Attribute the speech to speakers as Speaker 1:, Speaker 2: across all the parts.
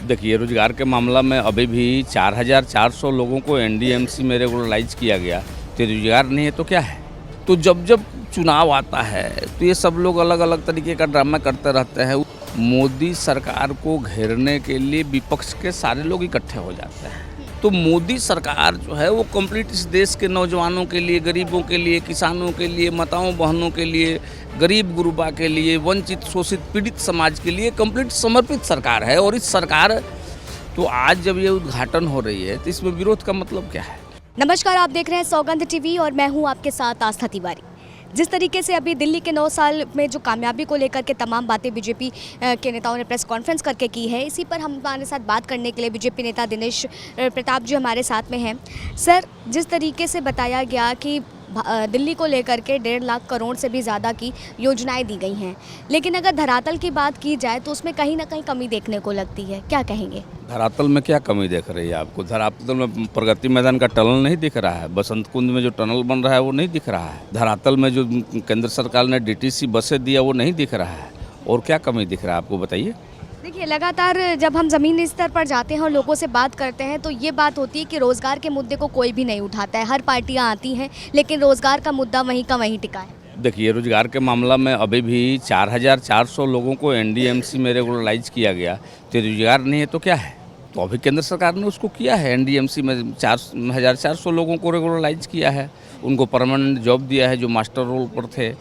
Speaker 1: देखिए, रोज़गार के मामला में अभी भी 4,400 लोगों को एनडीएमसी में रेगुलराइज किया गया। तो रोज़गार नहीं है तो क्या है? तो जब जब चुनाव आता है तो ये सब लोग अलग अलग तरीके का ड्रामा करते रहते हैं। मोदी सरकार को घेरने के लिए विपक्ष के सारे लोग इकट्ठे हो जाते हैं। तो मोदी सरकार जो है वो कंप्लीट इस देश के नौजवानों के लिए, गरीबों के लिए, किसानों के लिए, माताओं बहनों के लिए, गरीब गुरबा के लिए, वंचित शोषित पीड़ित समाज के लिए कंप्लीट समर्पित सरकार है। और इस सरकार तो आज जब ये उद्घाटन हो रही है तो इसमें विरोध का मतलब क्या है?
Speaker 2: नमस्कार, आप देख रहे हैं सौगंध टीवी और मैं हूं आपके साथ आस्था तिवारी। जिस तरीके से अभी दिल्ली के 9 साल में जो कामयाबी को लेकर के तमाम बातें बीजेपी के नेताओं ने प्रेस कॉन्फ्रेंस करके की है, इसी पर हमारे साथ बात करने के लिए बीजेपी नेता दिनेश प्रताप जी हमारे साथ में हैं। सर, जिस तरीके से बताया गया कि दिल्ली को लेकर के 1.5 लाख करोड़ से भी ज़्यादा की योजनाएं दी गई हैं, लेकिन अगर धरातल की बात की जाए तो उसमें कहीं ना कहीं कमी देखने को लगती है। क्या कहेंगे?
Speaker 1: धरातल में क्या कमी दिख रही है आपको? धरातल में प्रगति मैदान का टनल नहीं दिख रहा है, बसंत कुंज में जो टनल बन रहा है वो नहीं दिख रहा है, धरातल में जो केंद्र सरकार ने डीटीसी बसें दिया वो नहीं दिख रहा है। और क्या कमी दिख रहा है आपको, बताइए?
Speaker 2: देखिए, लगातार जब हम ज़मीनी स्तर पर जाते हैं और लोगों से बात करते हैं तो ये बात होती है कि रोज़गार के मुद्दे को कोई भी नहीं उठाता है। हर पार्टियां आती हैं लेकिन रोज़गार का मुद्दा वहीं का वहीं टिका है।
Speaker 1: देखिए, रोज़गार के मामला में अभी भी 4,400 लोगों को एनडीएमसी में रेगुलराइज किया गया। तो रोज़गार नहीं है तो क्या है? तो अभी केंद्र सरकार ने उसको किया है, एनडीएमसी में 4,400 लोगों को रेगुलराइज किया है, उनको परमानेंट जॉब दिया है जो मास्टर रोल पर थे।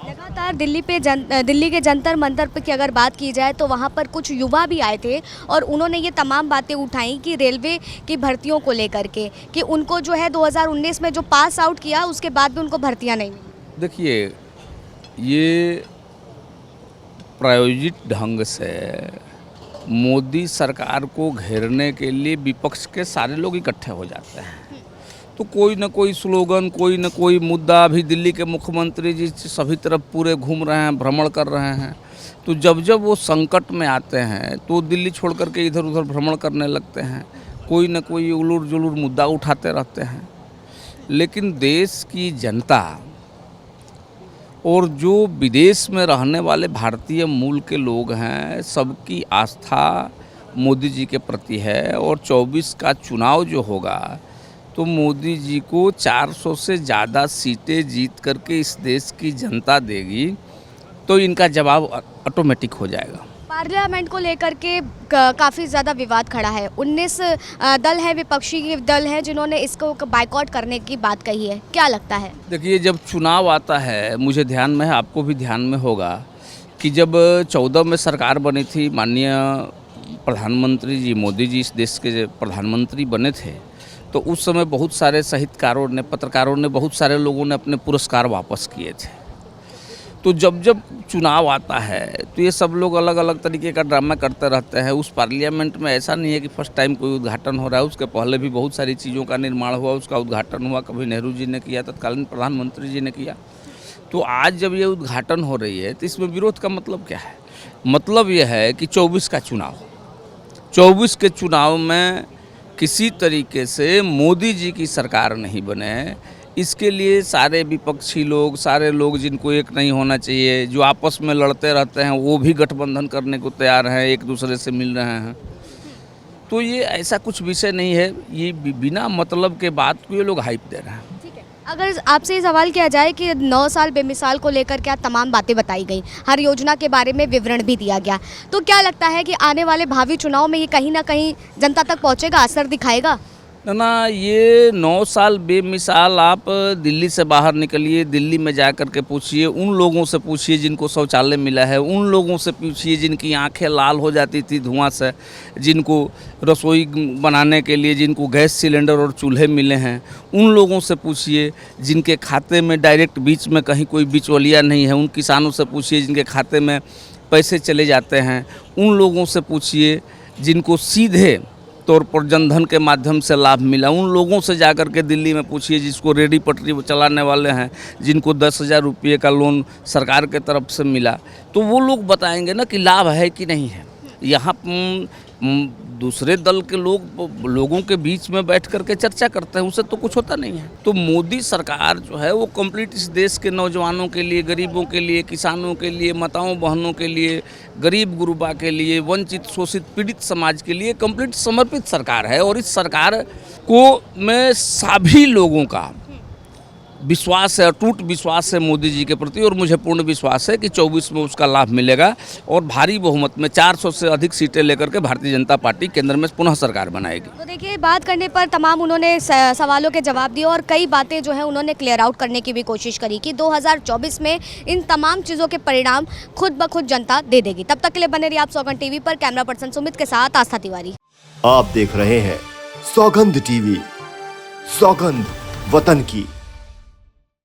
Speaker 2: लगातार दिल्ली के जंतर मंतर पर की अगर बात की जाए तो वहाँ पर कुछ युवा भी आए थे और उन्होंने ये तमाम बातें उठाई कि रेलवे की भर्तियों को लेकर के कि उनको जो है 2019 में जो पास आउट किया उसके बाद भी उनको भर्तियाँ नहीं मिली।
Speaker 1: देखिए, ये प्रायोजित ढंग से मोदी सरकार को घेरने के लिए विपक्ष के सारे लोग इकट्ठे हो जाते हैं। तो कोई न कोई स्लोगन, कोई न कोई मुद्दा, अभी दिल्ली के मुख्यमंत्री जी सभी तरफ पूरे घूम रहे हैं, भ्रमण कर रहे हैं। तो जब जब वो संकट में आते हैं तो दिल्ली छोड़ करके इधर उधर भ्रमण करने लगते हैं, कोई न कोई उलूर जुलूर मुद्दा उठाते रहते हैं। लेकिन देश की जनता और जो विदेश में रहने वाले भारतीय मूल के लोग हैं, सबकी आस्था मोदी जी के प्रति है। और 24 का चुनाव जो होगा तो मोदी जी को 400 से ज़्यादा सीटें जीत करके इस देश की जनता देगी, तो इनका जवाब ऑटोमेटिक हो जाएगा।
Speaker 2: पार्लियामेंट को लेकर के काफ़ी ज़्यादा विवाद खड़ा है। 19 दल हैं, विपक्षी दल हैं जिन्होंने इसको बाइकआउट करने की बात कही है। क्या लगता है?
Speaker 1: देखिए, जब चुनाव आता है, मुझे ध्यान में है, आपको भी ध्यान में होगा कि जब 14 में सरकार बनी थी, माननीय प्रधानमंत्री जी मोदी जी इस देश के प्रधानमंत्री बने थे, तो उस समय बहुत सारे साहित्यकारों ने, पत्रकारों ने, बहुत सारे लोगों ने अपने पुरस्कार वापस किए थे। तो जब जब चुनाव आता है तो ये सब लोग अलग अलग तरीके का ड्रामा करते रहते हैं। उस पार्लियामेंट में ऐसा नहीं है कि फर्स्ट टाइम कोई उद्घाटन हो रहा है, उसके पहले भी बहुत सारी चीज़ों का निर्माण हुआ, उसका उद्घाटन हुआ, कभी नेहरू जी ने किया, तत्कालीन प्रधानमंत्री जी ने किया। तो आज जब ये उद्घाटन हो रही है तो इसमें विरोध का मतलब क्या है? मतलब ये है कि 24 का चुनाव, 24 के चुनाव में किसी तरीके से मोदी जी की सरकार नहीं बने, इसके लिए सारे विपक्षी लोग, सारे लोग जिनको एक नहीं होना चाहिए, जो आपस में लड़ते रहते हैं, वो भी गठबंधन करने को तैयार हैं, एक दूसरे से मिल रहे हैं। तो ये ऐसा कुछ विषय नहीं है, ये बिना मतलब के बात को ये लोग हाइप दे रहे हैं।
Speaker 2: अगर आपसे ये सवाल किया जाए कि 9 साल बेमिसाल को लेकर क्या तमाम बातें बताई गई, हर योजना के बारे में विवरण भी दिया गया, तो क्या लगता है कि आने वाले भावी चुनाव में ये कहीं ना कहीं जनता तक पहुंचेगा, असर दिखाएगा?
Speaker 1: ना, ये 9 साल बेमिसाल, आप दिल्ली से बाहर निकलिए, दिल्ली में जा कर के पूछिए, उन लोगों से पूछिए जिनको शौचालय मिला है, उन लोगों से पूछिए जिनकी आंखें लाल हो जाती थी धुआं से, जिनको रसोई बनाने के लिए जिनको गैस सिलेंडर और चूल्हे मिले हैं, उन लोगों से पूछिए जिनके खाते में डायरेक्ट बीच में कहीं कोई बिचौलिया नहीं है, उन किसानों से पूछिए जिनके खाते में पैसे चले जाते हैं, उन लोगों से पूछिए जिनको सीधे तौर पर जनधन के माध्यम से लाभ मिला, उन लोगों से जाकर के दिल्ली में पूछिए जिसको रेडी पटरी चलाने वाले हैं, जिनको 10,000 रुपये का लोन सरकार के तरफ से मिला, तो वो लोग बताएंगे ना कि लाभ है कि नहीं है। यहाँ दूसरे दल के लोगों के बीच में बैठ करके चर्चा करते हैं, उससे तो कुछ होता नहीं है। तो मोदी सरकार जो है वो कंप्लीट इस देश के नौजवानों के लिए, गरीबों के लिए, किसानों के लिए, माताओं बहनों के लिए, गरीब गुरबा के लिए, वंचित शोषित पीड़ित समाज के लिए कंप्लीट समर्पित सरकार है। और इस सरकार को में सभी लोगों का विश्वास है, अटूट विश्वास है मोदी जी के प्रति, और मुझे पूर्ण विश्वास है कि 24 में उसका लाभ मिलेगा और भारी बहुमत में 400 से अधिक सीटें लेकर के भारतीय जनता पार्टी केंद्र में पुनः सरकार बनाएगी।
Speaker 2: तो देखिए, बात करने पर तमाम उन्होंने सवालों के जवाब दिए और कई बातें जो है उन्होंने क्लियर आउट करने की भी कोशिश करी कि 2024 में इन तमाम चीज़ों के परिणाम खुद ब खुद जनता दे देगी। तब तक के लिए बने रहिए आप सौगंध टीवी पर। कैमरा पर्सन सुमित के साथ आस्था तिवारी।
Speaker 3: आप देख रहे हैं सौगंध टीवी, सौगंध वतन की।